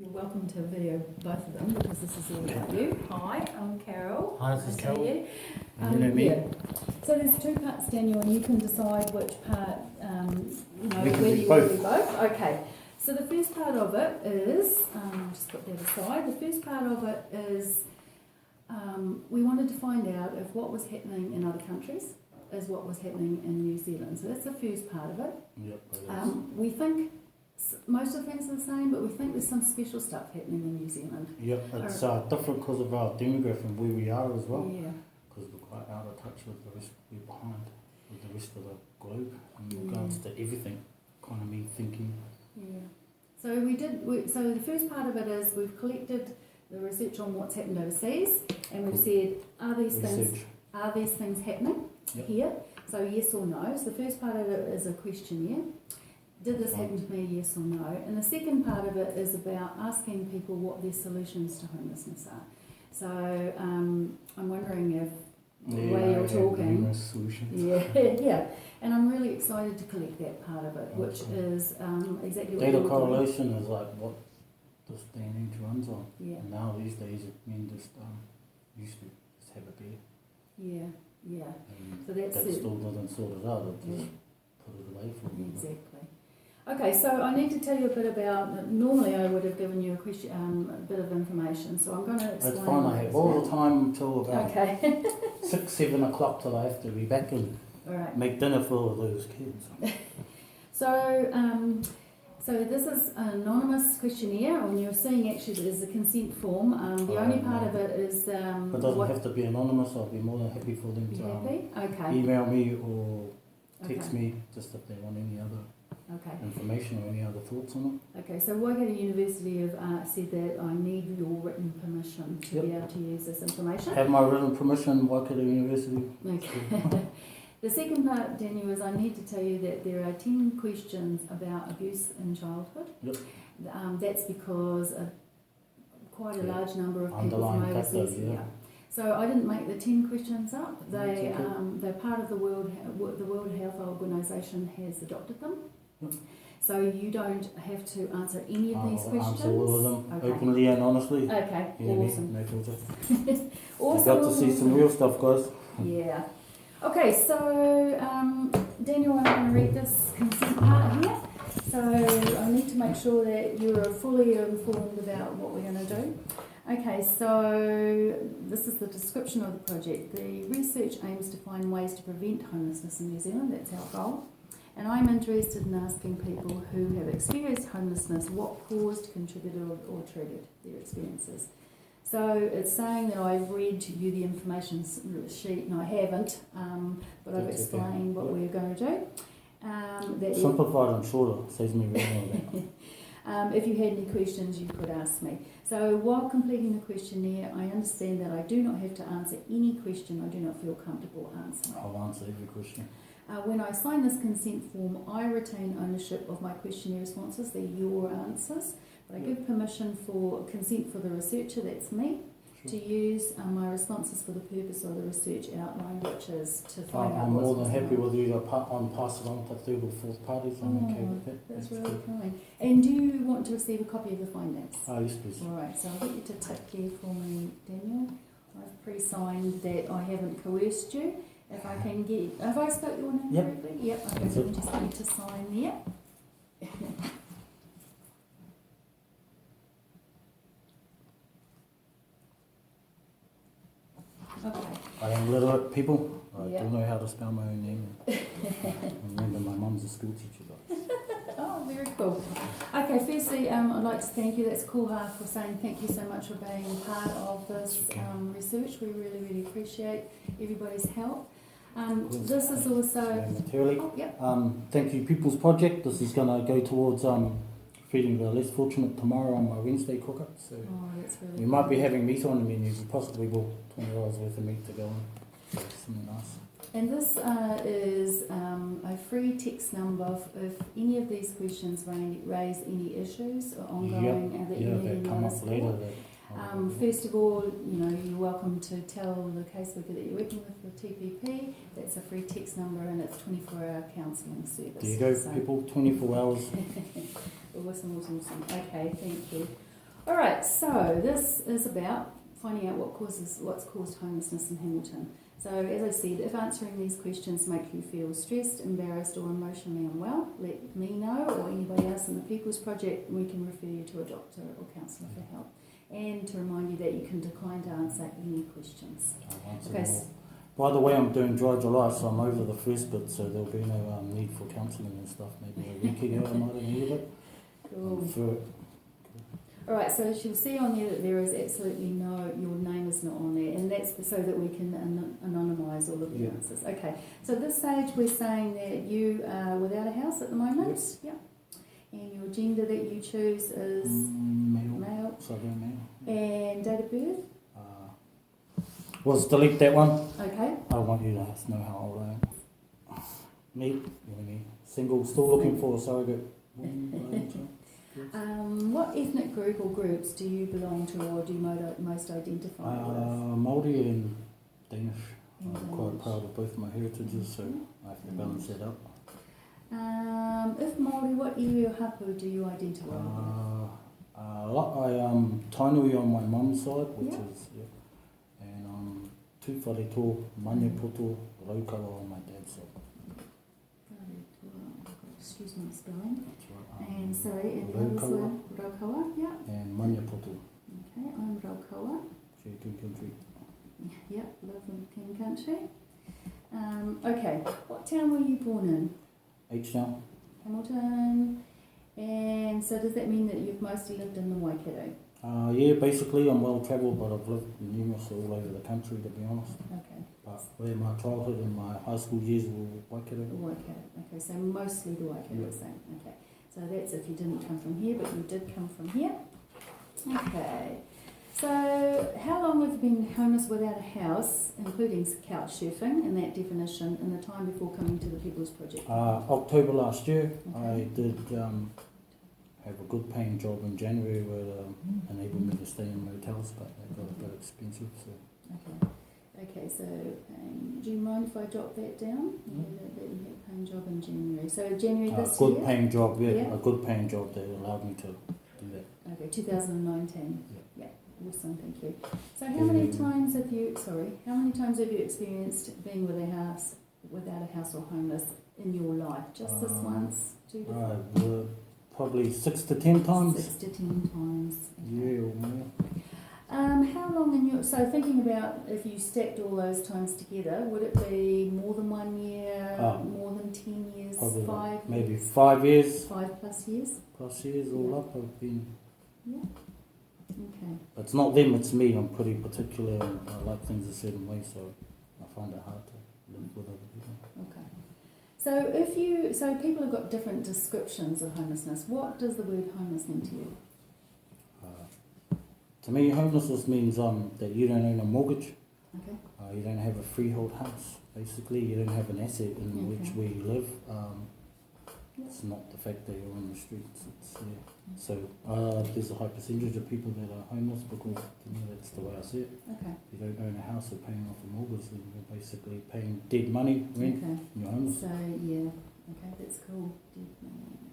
You're welcome to video both of them because this is all about you. Hi, I'm Carol. Hi, this is Carol. You. You know me. Yeah. So there's two parts, Daniel, and you can decide which part, We can whether do you want to do both. both. Okay. So the first part of it is, just put that aside, the first part of it is we wanted to find out if what was happening in other countries is what was happening in New Zealand. So that's the first part of it. Yep, it is. We think most of the things are the same, but we think there's some special stuff happening in New Zealand. Yep, it's different because of our demographic and where we are as well. Yeah. Because we're quite out of touch with the rest, we're behind with the rest of the globe in regards to everything, economy, thinking. Yeah. So the first part of it is we've collected the research on what's happened overseas, and we've said, are these things happening here? So yes or no. So the first part of it is a questionnaire. Did this happen to me, yes or no? And the second part of it is about asking people what their solutions to homelessness are. So I'm wondering if the way you're talking, yeah, and I'm really excited to collect that part of it, which is exactly what data you're correlation is like what this day and age runs on. Yeah. And now these days, men just used to just have a beer. Yeah, yeah. And So that's that it. still doesn't sort it out. It just put it away for them. Exactly. Okay, so I need to tell you a bit about. Normally, I would have given you a bit of information, so I'm going to explain. It's fine. I have all the time until about Okay. 6, 7 o'clock till I have to be back and All right. make dinner for all those kids. So this is an anonymous questionnaire, and you're seeing actually there's a consent form. The only part of it is. It doesn't have to be anonymous. I'll be more than happy for them to Okay. email me or text me just if they want any other information or any other thoughts on it. Okay, so Waikato University have said that I need your written permission to be able to use this information. Have my written permission, Waikato University. Okay. The second part, Daniel, is I need to tell you that there are 10 questions about abuse in childhood. Yep. That's because quite a large number of people Underlying from overseas. factors, yeah. So I didn't make the 10 questions up. They're part of the World Health Organization has adopted them. Yep. So you don't have to answer any of these questions. Answer all of them openly and honestly. Okay, Yeah, awesome. no filter. Awesome. Got to see some real stuff, guys. Yeah. Okay, so Daniel, I'm going to read this consent part here. So I need to make sure that you're fully informed about what we're going to do. Okay, so this is the description of the project. The research aims to find ways to prevent homelessness in New Zealand. That's our goal. And I'm interested in asking people who have experienced homelessness what caused, contributed or triggered their experiences. So it's saying that I've read you the information sheet, and I haven't, but I've explained what we're going to do. Simplified and shorter, saves me reading all that. If you had any questions, you could ask me. So while completing the questionnaire, I understand that I do not have to answer any question I do not feel comfortable answering. I'll answer every question. When I sign this consent form, I retain ownership of my questionnaire responses. They're your answers. But I give permission for consent for the researcher, that's me, to use my responses for the purpose of the research outlined, which is to find out I'm what's more than happy going on. with you to pass it on to third or fourth parties. I'm okay with that. That's really kind. And do you want to receive a copy of the findings? Yes, please. All right, so I'll get you to tick here for me, Daniel. I've pre-signed that I haven't coerced you. If I can get, have I spelled your name correctly? Yep, okay, so just need to sign there. Okay. I am literate, people. I do know how to spell my own name. Remember, my mum's a school teacher. Oh, very cool. Okay, firstly, I'd like to thank you. That's cool heart for saying thank you so much for being part of this research. We really, really appreciate everybody's help. This is also... Materially. Thank you, People's Project. This is going to go towards feeding the less fortunate tomorrow on my Wednesday cook-up. So that's really we might be having meat on the menu. We possibly will. $20 worth of meat to go on. So something nice. And this is a free text number if any of these questions raise any issues or ongoing that you need come up later. First of all, you're welcome to tell the caseworker that you're working with the TPP. That's a free text number and it's 24-hour counselling service. There you go, people, 24 hours. Awesome. Okay, thank you. Alright, so this is about finding out what's caused homelessness in Hamilton. So as I said, if answering these questions make you feel stressed, embarrassed or emotionally unwell, let me know or anybody else in the People's Project. We can refer you to a doctor or counsellor for help. And to remind you that you can decline to answer any questions. Okay. By the way, I'm doing dry July, so I'm over the first bit, so there'll be no need for counselling and stuff. Maybe a week ago I might have needed it. Cool. Alright, so she'll see on there that there is absolutely your name is not on there, and that's so that we can anonymise all of the answers. Okay, so at this stage we're saying that you are without a house at the moment. Yes. Yep. And your gender that you choose is male. Southern male. And date of birth? Let's delete that one. Okay. I don't want you to know how old I am. Me? Single, still looking for a surrogate. What ethnic group or groups do you belong to or do you most identify with? Māori and Danish. I'm quite proud of both my heritages, so I have to balance that up. If Māori, what iwi or hapu do you identify with? I am Tainui on my mum's side, which is, and Tū Whareto, Maniapoto, Raukawa on my dad's side. Excuse my spelling. That's right. And sorry, and the others were Raukawa, and Maniapoto. Okay, I'm Raukawa. King Country. Yep, love King Country. Okay, what town were you born in? H-Town. Hamilton. And so does that mean that you've mostly lived in the Waikato? Yeah, basically I'm well travelled, but I've lived numerous all over the country, to be honest. Okay. But where my childhood and my high school years were Waikato. Waikato. Okay, so mostly the Waikato thing. Okay. So that's if you didn't come from here, but you did come from here. Okay. So how long have you been homeless without a house, including couch surfing in that definition, in the time before coming to the People's Project? October last year, okay. I did have a good paying job in January where enabled me to stay in motels, but they got a bit expensive. So. Okay, so do you mind if I jot that down? That you had a paying job in January. So January this year? Good paying job, a good paying job that allowed me to do that. Okay, 2019. Yeah. Awesome, thank you. So how many times have you experienced being without a house or homeless in your life? Just this once? 2 to 5? Probably 6 to 10 times. 6 to 10 times. Okay. Yeah, or more. How long so thinking about if you stacked all those times together, would it be more than 1 year, more than 10 years, probably 5 maybe years? 5 years. 5+ years? Plus years all up I've been. Yeah. Okay. It's not them, it's me. I'm pretty particular and I like things a certain way, so I find it hard to live with other people. Okay. So people have got different descriptions of homelessness. What does the word homeless mean to you? To me, homelessness means that you don't own a mortgage. Okay. You don't have a freehold house. Basically, you don't have an asset in which we live. It's not the fact that you're on the streets. It's So there's a high percentage of people that are homeless because to me that's the way I see it. Okay. If you don't own a house or paying off a mortgage, then you're basically paying dead money, rent, and you're homeless. So that's cool. Dead money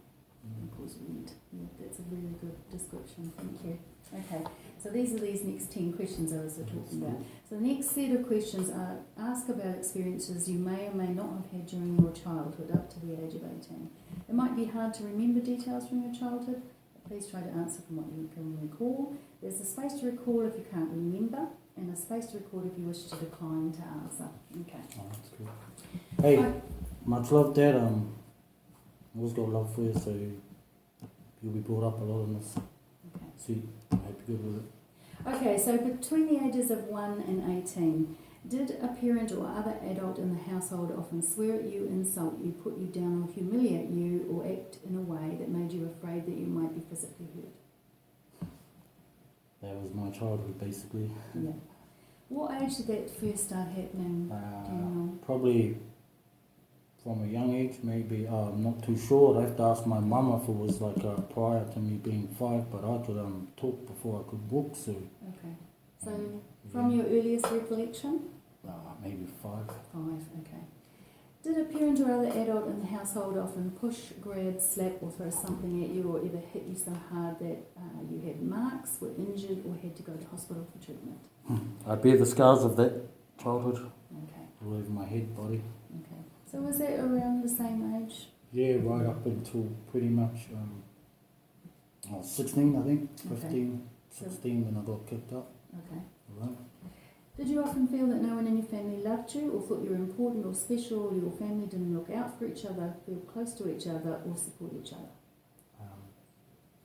equals rent. Yeah, that's a really good description. Thank you. Okay. So these next 10 questions I was talking about. So the next set of questions are ask about experiences you may or may not have had during your childhood up to the age of 18. It might be hard to remember details from your childhood. Please try to answer from what you can recall. There's a space to recall if you can't remember, and a space to record if you wish to decline to answer. Okay. Oh, that's cool. Hey, much love, Dad. Always got love for you, so you'll be brought up a lot in this. Okay. See, I hope you're good with it. Okay, so between the ages of 1 and 18, did a parent or other adult in the household often swear at you, insult you, put you down or humiliate you, or act in a way that made you afraid that you might be physically hurt? That was my childhood, basically. Yeah. What age did that first start happening, Daniel? Probably from a young age, maybe. I'm not too sure. I'd have to ask my mum if it was like prior to me being 5, but I could talk before I could walk, so... Okay. So from your earliest recollection? Maybe 5. 5, okay. Did a parent or other adult in the household often push, grab, slap or throw something at you or ever hit you so hard that you had marks marks, were injured, or had to go to hospital for treatment? I bear the scars of that childhood Okay, all over my head, body. okay. So was that around the same age? Yeah, right up until pretty much 16, I think, Okay. 15, 16 when I got kicked up. Okay. Right. Did you often feel that no one in your family loved you or thought you were important or special, or your family didn't look out for each other, feel close to each other, or support each other?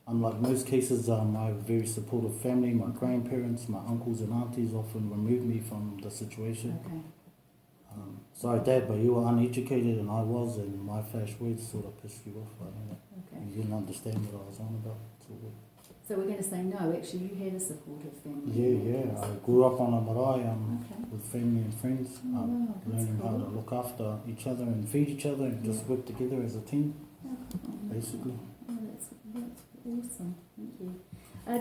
Unlike most cases, I have a very supportive family. My grandparents, my uncles and aunties often removed me from the situation. Okay. Sorry, Dad, but you were uneducated and I was, and my flash words sort of pissed you off. I think Okay. you didn't understand what I was on about. So we're going to say no, actually you had a supportive family. Yeah. I grew up on a marae Okay. with family and friends, Oh, wow, that's learning how cool. to look after each other and feed each other and just work together as a team, Oh, basically. oh, that's awesome. Thank you.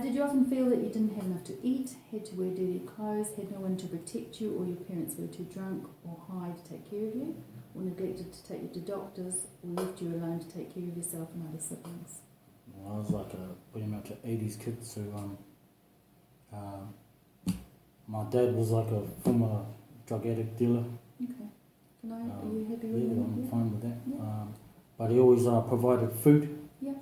Did you often feel that you didn't have enough to eat, had to wear dirty clothes, had no one to protect you, or your parents were too drunk or high to take care of you, or neglected to take you to doctors, or left you alone to take care of yourself and other siblings? Well, I was like pretty much an 80s kid, so my dad was like a former drug addict dealer. Okay. Are you happy with Yeah, that? I'm Yeah. fine with that. Yeah. But he always provided food. Yeah.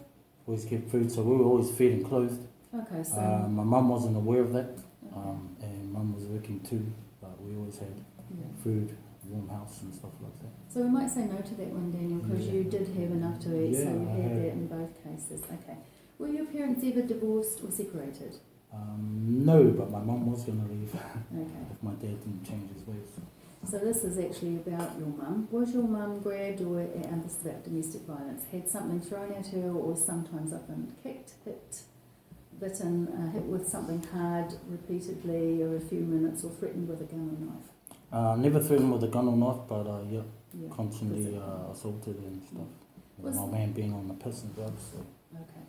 Always kept food, so we were always fed and clothed. Okay, so... My mum wasn't aware of that, okay. and mum was working too, but we always had Yeah. food, warm house and stuff like that. So we might say no to that one, Daniel, because Yeah. you did have enough to eat, so Yeah, you I had had. that in both cases. Okay. Were your parents ever divorced or separated? No, but my mum was going to leave Okay. if my dad didn't change his ways. So this is actually about your mum. Was your mum grabbed or, and this is about domestic violence, had something thrown at her or sometimes often kicked, hit, bitten, hit with something hard repeatedly or a few minutes, or threatened with a gun or knife? Never threatened with a gun or knife, but Yeah. constantly Physical. assaulted and stuff. Was- My man being on the piss and drugs. So. Okay.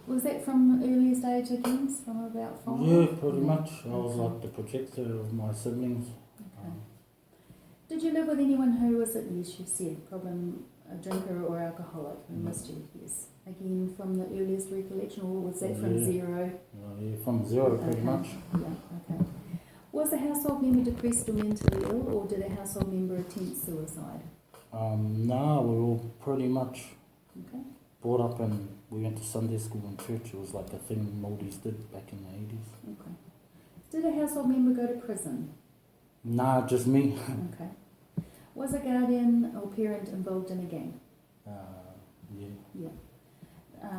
Was that from earliest age again, from about 5? Yeah, pretty much. I was Okay. like the protector of my siblings. Okay. Did you live with anyone who was, yes, you said, a drinker or alcoholic who missed you? Yes. Again, from the earliest recollection, or was that from Yeah. 0? Yeah, from 0 pretty Okay. much. Yeah, okay. Was a household member depressed or mentally ill, or did a household member attempt suicide? No, we were all pretty much Okay. brought up and we went to Sunday school and church. It was like a thing Maldives did back in the 80s. Okay. Did a household member go to prison? Nah, just me. Okay. Was a guardian or parent involved in a gang? Yeah. Yeah.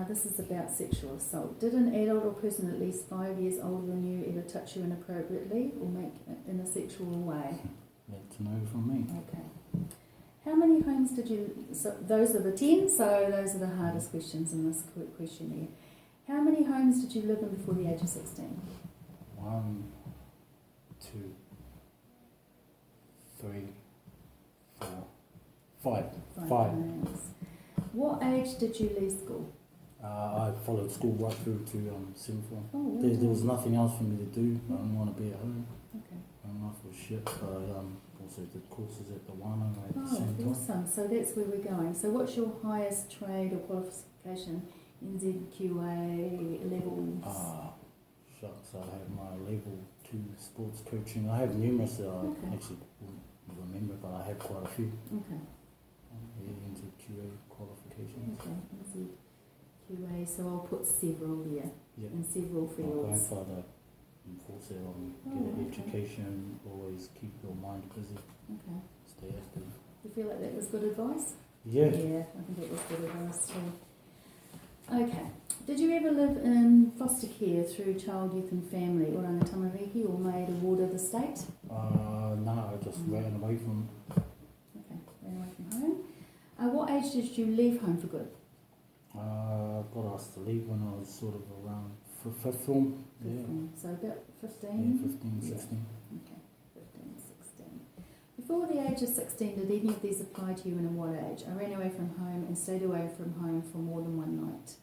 This is about sexual assault. Did an adult or person at least 5 years older than you ever touch you inappropriately or make in a sexual way? That's a no from me. Okay. How many homes did you... So those are the 10, so those are the hardest questions in this questionnaire. How many homes did you live in before the age of 16? 1, 2, 3, 4, 5. 5. homes. What age did you leave school? I followed school right through to 7th form. Oh, well There done. was nothing else for me to do. I didn't want to be at home. Okay. Life was shit, but I also did courses at the Wano at the Oh, same time. awesome. So that's where we're going. So what's your highest trade or qualification? NZQA levels? Shucks, I have my level 2 sports coaching. I have numerous that I Okay. actually won't remember, but I have quite a few. Okay. NZQA qualifications. Okay. NZQA. So I'll put several there Yeah. in several My fields. grandfather enforced it on Oh, get an okay. education, always keep your mind busy, Okay. stay active. You feel like that was good advice? Yeah. Yeah, I think it was good advice too. Okay. Did you ever live in foster care through child, youth and family, or tamariki, or made a ward of the state? No, I just ran away from Okay, ran away from home. What age did you leave home for good? got asked to leave when I was sort of around 5th form. Yeah. 15. So about Yeah, 15? 15, Yeah. 16. Okay, 15, 16. Before the age of 16, did any of these apply to you and in what age? I ran away from home and stayed away from home for more than one night.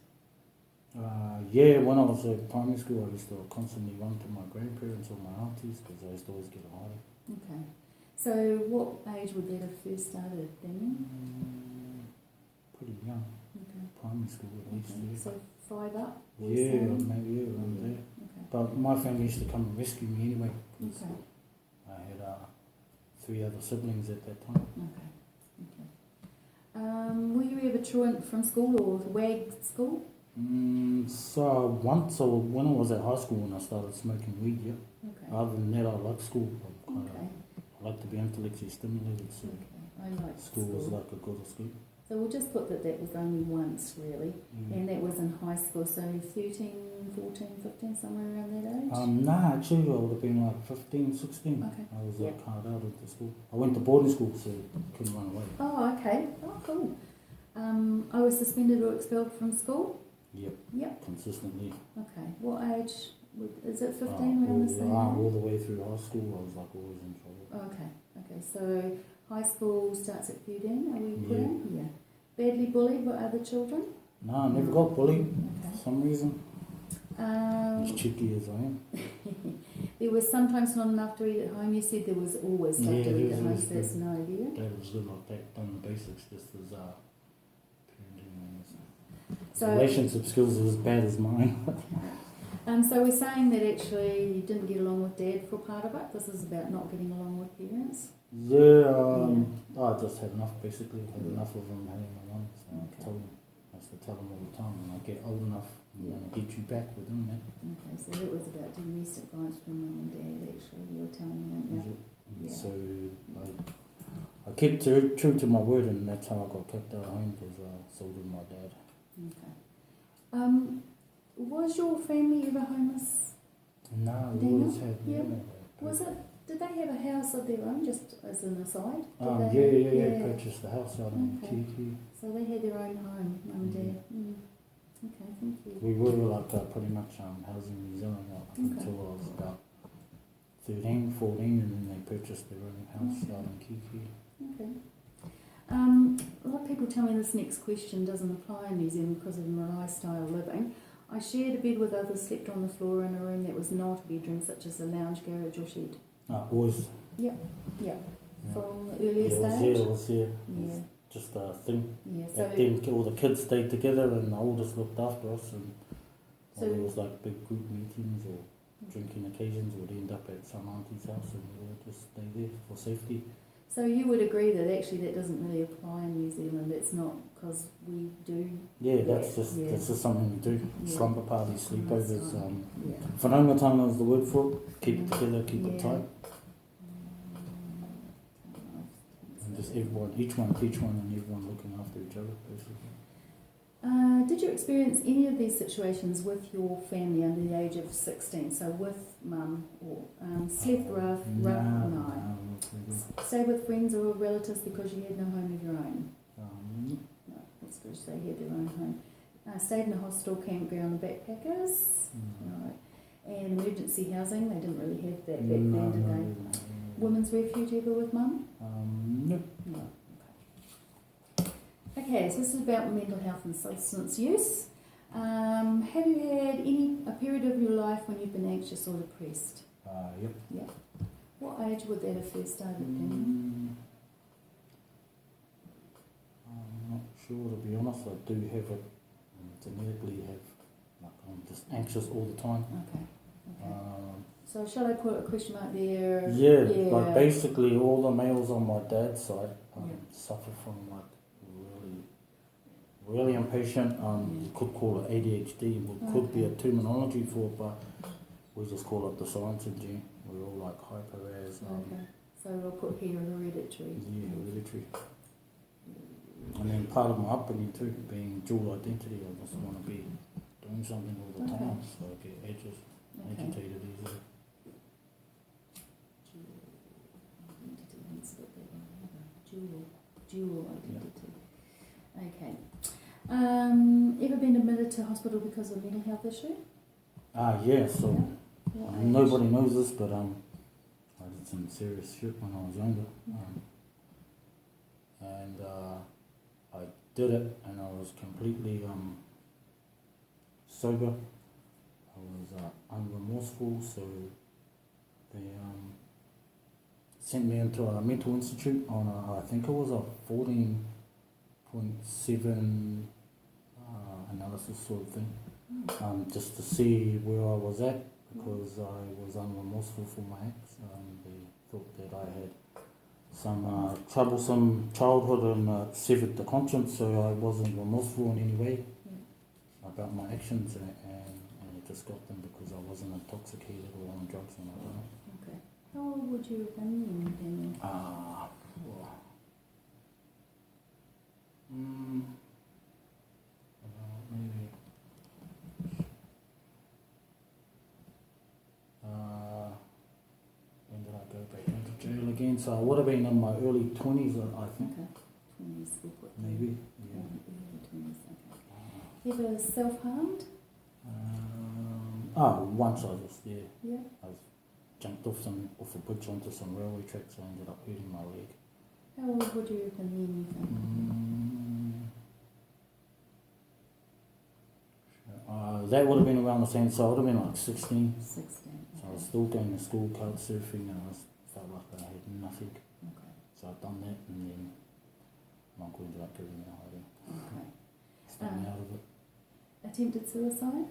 Yeah, when I was at primary school, I used to constantly run to my grandparents or my aunties because I used to always get a holiday. Okay. So what age would that have first started, Daniel? Pretty young, Okay. primary school at least. Okay. Yeah, So 5 up? would you yeah, say? maybe around there. but my family used to come and rescue me anyway. Okay. I had 3 other siblings at that time. Okay. Were you ever truant from school or WAG school? So once, or when I was at high school, when I started smoking weed, yeah. Okay. Other than that, I like school. Okay. I like to be intellectually stimulated, so Okay. I like school was like a good escape. So we'll just put that was only once, really, and that was in high school, so 13, 14, 15, somewhere around that age? Nah, actually I would have been like 15, 16. Okay. I was like hard out into school. I went to boarding school, so couldn't run away. Oh, okay. Oh, cool. I was suspended or expelled from school? Yep. Consistently. Okay. What age? Is it 15 around the same age? All the way through high school, I was like always in trouble. Okay. So high school starts at 13, are we put in? Yeah. Badly bullied by other children? No, I never got bullied Okay. for some reason. As cheeky as I am. There was sometimes not enough to eat at home. You said there was always stuff to eat at home, so that's no idea. Dad was good like that, done the basics, just as parenting and So, relationship skills are as bad as mine. so we're saying that actually you didn't get along with Dad for part of it. This is about not getting along with parents. I just had enough, basically. Had enough of them having my one. So I used to tell them all the time, when I get old enough, I'm going to get you back with them, man. Okay, so that was about domestic violence from Mum and Dad, actually, you were telling me, weren't you? Yeah. So I kept true to my word, and that's how I got kicked out of home, because so did my dad. Okay. Was your family ever homeless? No, we always had. Was it? Did they have a house of their own, just as an aside? Purchased the house out in Kiki. So they had their own home, Mum and Dad. Okay, thank you. We were like pretty much housing New Zealand up until I was about 13, 14, and then they purchased their own house out in Kiki. Okay. A lot of people tell me this next question doesn't apply in New Zealand because of Marai style living. I shared a bed with others, slept on the floor in a room that was not a bedroom, such as a lounge, garage or shed. Always. Yep. From the earliest stage? It was here. Yeah. Just a thing. Yeah. So then all the kids stayed together, and the oldest looked after us, and there was like big group meetings or drinking occasions, would end up at some auntie's house, and we would just stay there for safety. So you would agree that actually that doesn't really apply in New Zealand. It's not because we do. Yeah, that's just something we do. Yeah. Slumber parties, sleepovers. Whananga tanga is the word for it. Keep it together, keep it tight. And just everyone, each one teach one, and everyone looking after each other, basically. Did you experience any of these situations with your family under the age of 16? So with mum, or slept rough? No. Stay with friends or relatives because you had no home of your own? No, that's good. They had their own home. Stayed in a hostel, campground, backpackers? Right. And emergency housing? They didn't really have that back then, did they? Women's refuge ever with mum? No. No. Okay, so this is about mental health and substance use. Have you had a period of your life when you've been anxious or depressed? Yep. What age would that have first started, Daniel? I'm not sure, to be honest. I do have it, genetically I'm just anxious all the time. Okay. So shall I put a question mark there? Like basically all the males on my dad's side suffer from like really impatient. You could call it ADHD, could be a terminology for it, but we just call it the science of gene. We're all like hyper as. So we'll put here hereditary. Yeah, hereditary. And then part of my upbringing too, being dual identity, I just want to be doing something all the time, so I get agitated easily. Dual identity. Okay. Ever been admitted to hospital because of a mental health issue? So nobody knows this, but I did some serious shit when I was younger. And I did it, and I was completely sober. I was unremorseful, so they sent me into a mental institute on I think it was a 14.7 analysis sort of thing, just to see where I was at. because I was unremorseful for my acts. They thought that I had some troublesome childhood and severed the conscience, so I wasn't remorseful in any way about my actions, and it just got them because I wasn't intoxicated or on drugs and all that. Okay. How old would you have been then, Daniel? Maybe. When did I go back into jail again? So I would have been in my early 20s, I think. Okay. 20s, we'll put Maybe, yeah. Early 20s, okay. Ever self-harmed? Once I was, yeah. Yeah. I was jumped off a bridge onto some railway tracks. I ended up hurting my leg. How old would you have been then, you think? That would have been around the same, so I would have been like 16. 16. So I was still going to school, couch surfing, and I felt like I had nothing. Okay. So I've done that, and then my uncle ended up giving me a hiding. Okay. Stayed me out of it. Attempted suicide?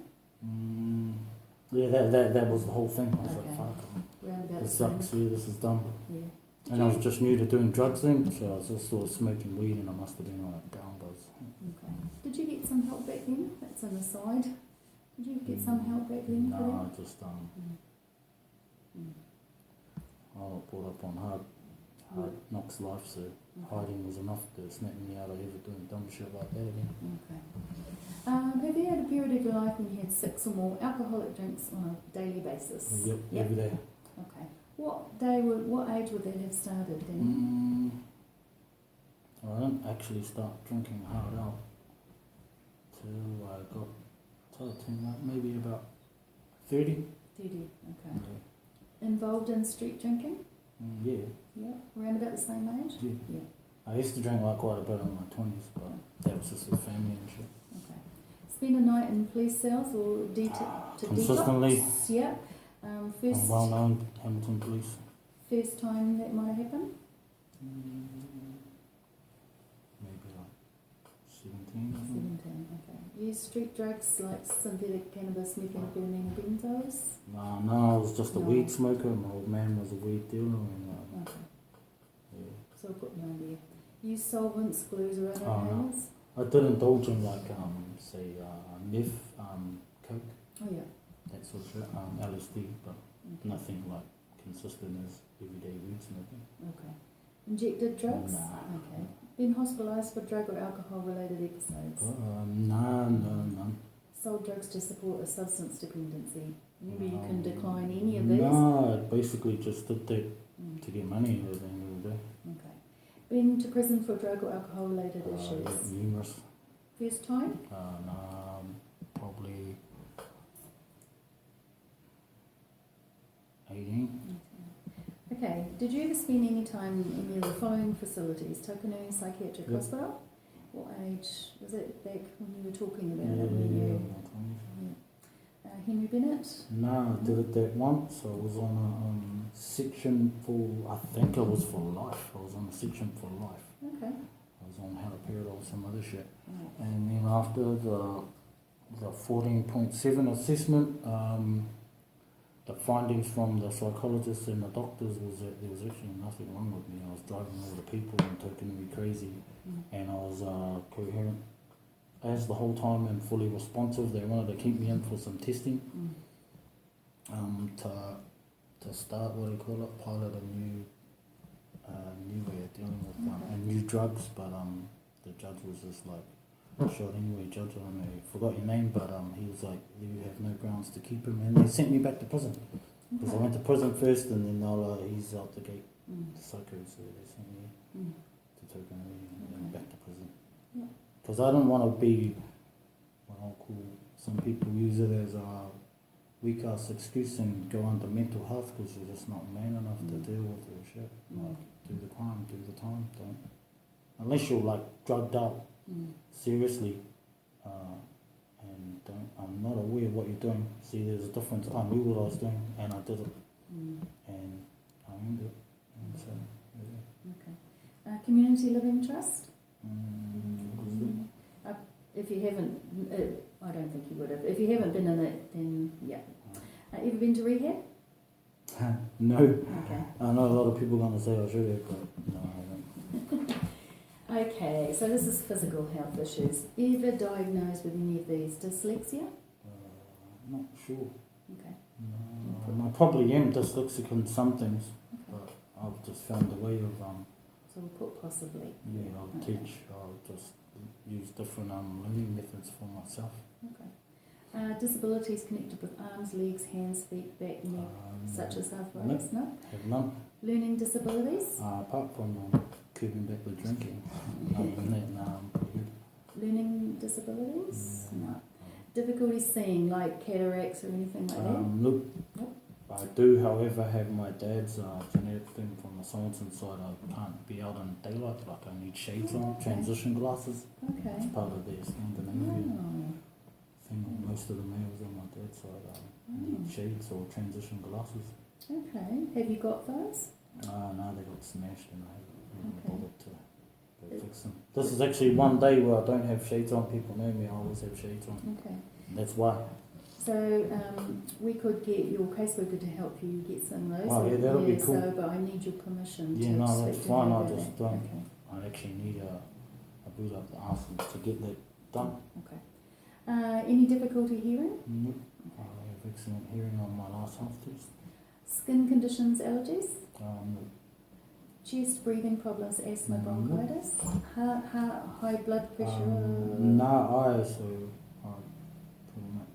Yeah, that was the whole thing. I was like, fuck, Roundabout this sucks, yeah, this is dumb. Yeah. And I was just new to doing drugs then, so I was just sort of smoking weed, and I must have been like down buzz. Okay. Did you get some help back then? That's an aside. Did you get some help back then? for No, that? I just I was brought up on hard knocks life, so hiding was enough to snap me out of ever doing dumb shit like that again. Okay. Have you had a period of your life when you had 6 or more alcoholic drinks on a daily basis? Yep, every day. Okay. What age would that have started then? I didn't actually start drinking hard out till I got maybe about 30. 30, okay. Yeah. Involved in street drinking? Yeah. Yeah. Around about the same age? Yeah. I used to drink like quite a bit in my 20s, but that was just with family and shit. Okay. Spend a night in police cells or consistently. detox? Yeah. First. Well known Hamilton police. First time that might have happened? Maybe like 17 or something. 17, okay. Use street drugs like synthetic cannabis, methamphetamine, benzos? No, I was just a weed smoker. My old man was a weed dealer. And, Okay. yeah. So I'll put no there. Use solvents, glues or other inhalers? I did indulge in like, say, meth, coke, Oh yeah. that sort of shit, LSD, but nothing like consistent as everyday weed smoking. Okay. Injected drugs? Nah. Okay. Been hospitalised for drug or alcohol related episodes? No. Sold drugs to support a substance dependency? Maybe you can decline any of these? No, I basically just did that to get money at the end of the day. Okay. Been to prison for drug or alcohol related issues? Yeah, numerous. First time? No, probably 18. Okay. Did you ever spend any time in any of the following facilities? Tokanui Psychiatric Hospital? What age? Was it back when you were talking about it? When you, Henry Bennett? No, I did it that once. I was on a section for, I think it was for life. I was on a section for life. Okay. I was on haloperidol or some other shit. Right. And then after the 14.7 assessment, the findings from the psychologists and the doctors was that there was actually nothing wrong with me. I was driving all the people and taking me crazy, and I was coherent as the whole time and fully responsive. They wanted to keep me in for some testing to start, what do you call it, pilot a new way of dealing with new drugs, but the judge was just like, sure, anyway, judge, I forgot your name, but he was like, you have no grounds to keep him, and they sent me back to prison. Because I went to prison first, and then he's out the gate, the psycho, so they sent me to Tokanui and then back to prison. Because I don't want to be what I'll call, some people use it as a weak ass excuse and go under mental health because you're just not man enough to deal with the shit. Like, do the crime, do the time, don't. Unless you're like drugged out seriously and don't, I'm not aware of what you're doing. See, there's a difference. I knew what I was doing and I did it. And I owned it. And so, yeah. Okay. Community Living Trust? If you haven't, I don't think you would have. If you haven't been in it, then yeah. Ever been to rehab? No. Okay. I know a lot of people are going to say I should have, but no, I haven't. Okay, so this is physical health issues. Ever diagnosed with any of these? Dyslexia? Not sure. Okay. No, I probably am dyslexic in some things, but I've just found a way of, So we'll put possibly. yeah, I'll teach, I'll just use different learning methods for myself. Okay. Disabilities connected with arms, legs, hands, feet, back, neck, such as arthritis? No. Have none. Learning disabilities? Apart from curbing back with drinking. Other than that, no, I'm pretty good. Learning disabilities? No. Difficulty seeing, like cataracts or anything like that? Nope. Nope. I do, however, have my dad's genetic thing from the science inside. I can't be out in daylight, like I need shades on, Okay. transition glasses. Okay. It's part of their Scandinavian Oh. thing. Most of the males on my dad's side need shades or transition glasses. Okay. Have you got those? No, they got smashed and I haven't Okay. bothered to go fix them. This is actually one day where I don't have shades on. People know me, I always have shades on. Okay. That's why. So we could get your caseworker to help you get some of those. Oh, yeah, that'll be cool. So, but I need your permission Yeah, to no, speak that's to fine. her I about just that. don't. Okay. I actually need a boot up the arse to get that done. Okay. Any difficulty hearing? Nope. I have excellent hearing on my last health test. Skin conditions, allergies? Nope. Chest, breathing problems, asthma, Nope. bronchitis? High blood pressure? No, so I pretty much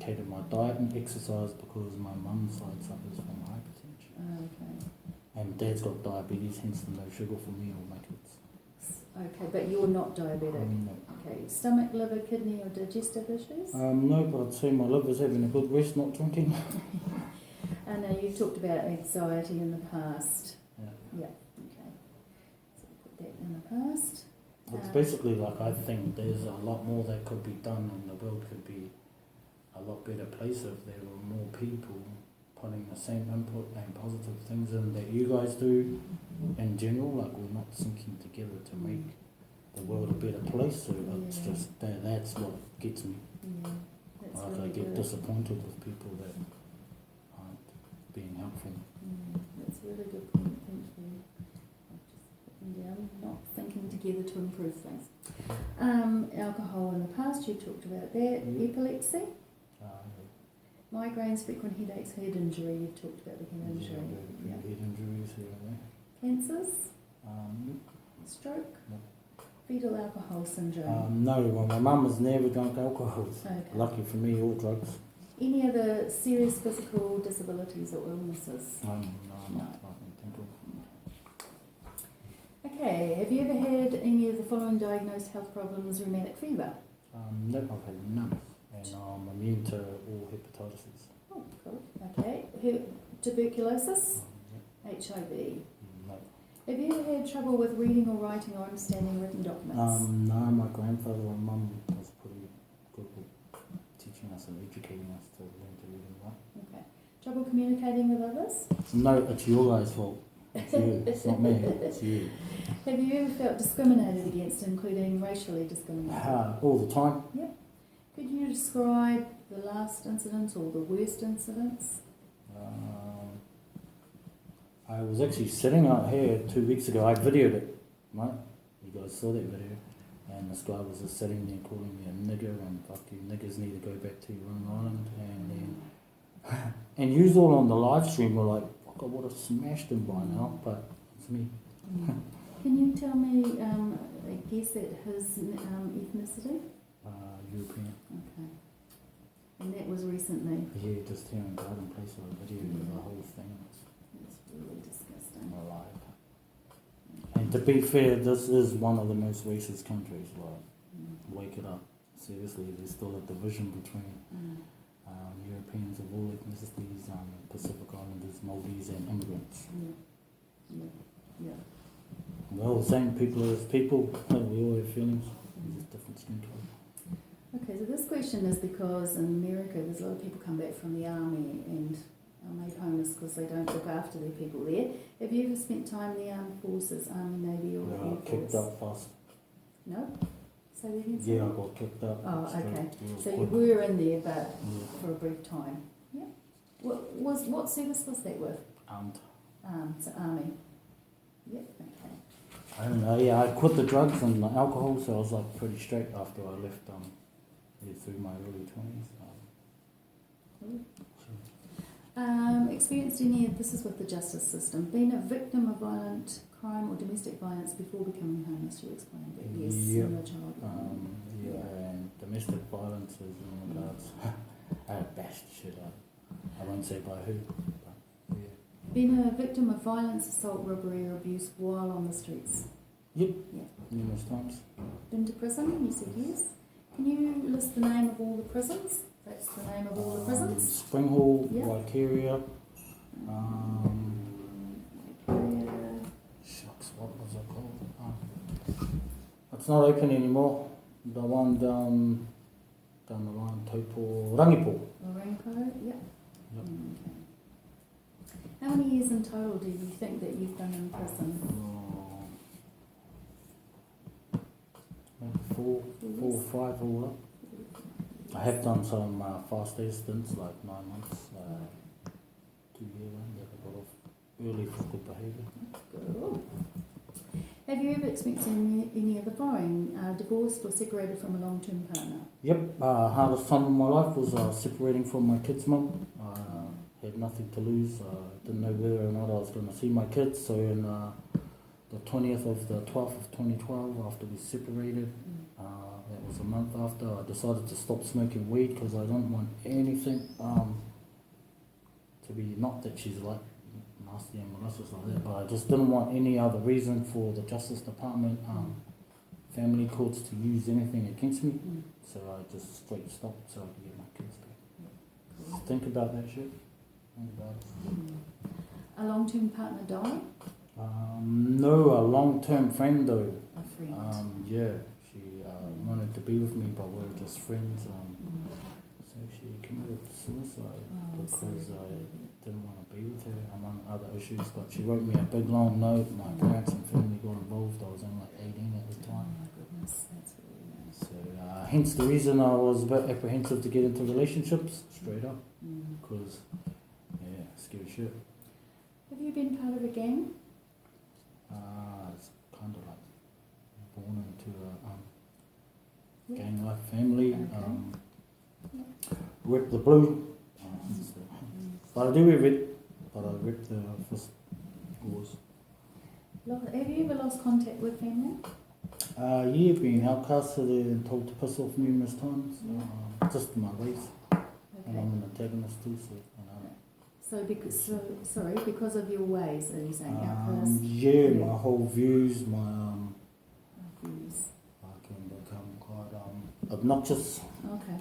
cater my diet and exercise because my mum's side suffers from hypertension. Okay. And dad's got diabetes, hence the no sugar for me or my kids. Okay, but you're not diabetic? No. Okay. Stomach, liver, kidney or digestive issues? No, but I'd say my liver's having a good rest not drinking. I know you've talked about anxiety in the past. Yeah. Yeah, okay. So put that in the past. It's basically like I think there's a lot more that could be done and the world could be a lot better place if there were more people putting the same input and positive things in that you guys do in general. Like we're not syncing together to make the world a better place, so it's just that's what gets me. Yeah, that's Like really I get good. disappointed with people that aren't being helpful. That's a really good point, thank you. I've just put them down, not thinking together to improve things. Alcohol in the past, you talked about that. Epilepsy? Migraines, frequent headaches, head injury, you've talked about the head injury. Yeah, head injuries here and there. Cancers? Stroke? No. Fetal alcohol syndrome? No, well, my mum has never drunk alcohol. Okay. Lucky for me, all drugs. Any other serious physical disabilities or illnesses? No, not I can think of. Okay, have you ever had any of the following diagnosed health problems? Rheumatic fever? No, I've had none. And I'm immune to all hepatitis. Oh, cool. Okay. Tuberculosis? HIV? No. Have you ever had trouble with reading or writing or understanding written documents? No, my grandfather and mum was pretty good with teaching us and educating us to learn to read and write. Okay. Trouble communicating with others? No, it's your guys' fault. It's you. It's not me. It's you. Have you ever felt discriminated against, including racially discriminated? All the time. Yep. Could you describe the last incident or the worst incidents? I was actually sitting out here 2 weeks ago. I videoed it, right? You guys saw that video. And this guy was just sitting there calling me a nigger and fuck you niggers need to go back to your own island. And then, and you all on the live stream were like, fuck, I would have smashed him by now, but it's me. Can you tell me, I guess, at his ethnicity? European. Okay. And that was recently? Yeah, just here in Garden Place, I videoed the whole thing. That's really disgusting. Alive. And to be fair, this is one of the most racist countries. Like, wake it up. Seriously, there's still a division between Europeans of all ethnicities, Pacific Islanders, Maldives, and immigrants. Yeah. Well, the same people as people. We all have feelings. There's just different skin color. Okay, so this question is because in America there's a lot of people come back from the army and are made homeless because they don't look after their people there. Have you ever spent time in the armed forces, army, navy or air force? Kicked up fast. No? So Say that again? Yeah, I got kicked out. Oh, straight okay. real So you quick. were in there, but Yeah. for a brief time. Yeah. What service was that with? So army. Yep. Okay. I don't know, yeah, I quit the drugs and the alcohol, so I was like pretty straight after I left through my early 20s. Experienced any of this is with the justice system? Been a victim of violent crime or domestic violence before becoming homeless? You explained that. Yes, Yeah. in your childhood. Yeah, and domestic violence is in regards. I bashed shit up. I won't say by who, but yeah. Been a victim of violence, assault, robbery, or abuse while on the streets? Yep. Yeah. Numerous times. Been to prison? You said yes. Can you list the name of all the prisons? That's the name of all the prisons. Spring Hall, Yeah. Waikeria. Victoria. Shucks, what was it called? It's not open anymore. The one down the line, Taupo, Rangipo. Orenco, yeah. Yep. Okay. How many years in total do you think that you've done in prison? Maybe four or five all up. I have done some fast day stints, like 9 months, 2 years, that I got off early for good behaviour. Good. Have you ever experienced any of the following? Divorced or separated from a long-term partner? Yep, hardest time of my life was separating from my kids' mum. I had nothing to lose. Didn't know whether or not I was going to see my kids. So in the 20th of the 12th of 2012, after we separated, that was a month after, I decided to stop smoking weed because I don't want anything to be, not that she's like nasty and malicious like that, but I just didn't want any other reason for the Justice Department, family courts to use anything against me. So I just straight stopped so I could get my kids back. Think about that shit. Think about it. A long-term partner died? No, a long-term friend though. A friend. Yeah, she wanted to be with me, but we were just friends. So she committed suicide because I didn't want to be with her, among other issues. But she wrote me a big long note. My parents and family got involved. I was only like 18 at the time. Oh my goodness, that's really nice. So hence the reason I was a bit apprehensive to get into relationships, straight up. Because, yeah, scary shit. Have you been part of a gang? It's kind of like born into a gang life family. Rip the blue. But I do wear red, but I rip the first wars. Have you ever lost contact with family? Yeah, been outcasted and told to piss off numerous times. Just my ways. And I'm an antagonist too, so I know. Because of your ways, are you saying outcast? Yeah, my whole views, my Views. I can become quite obnoxious. Okay.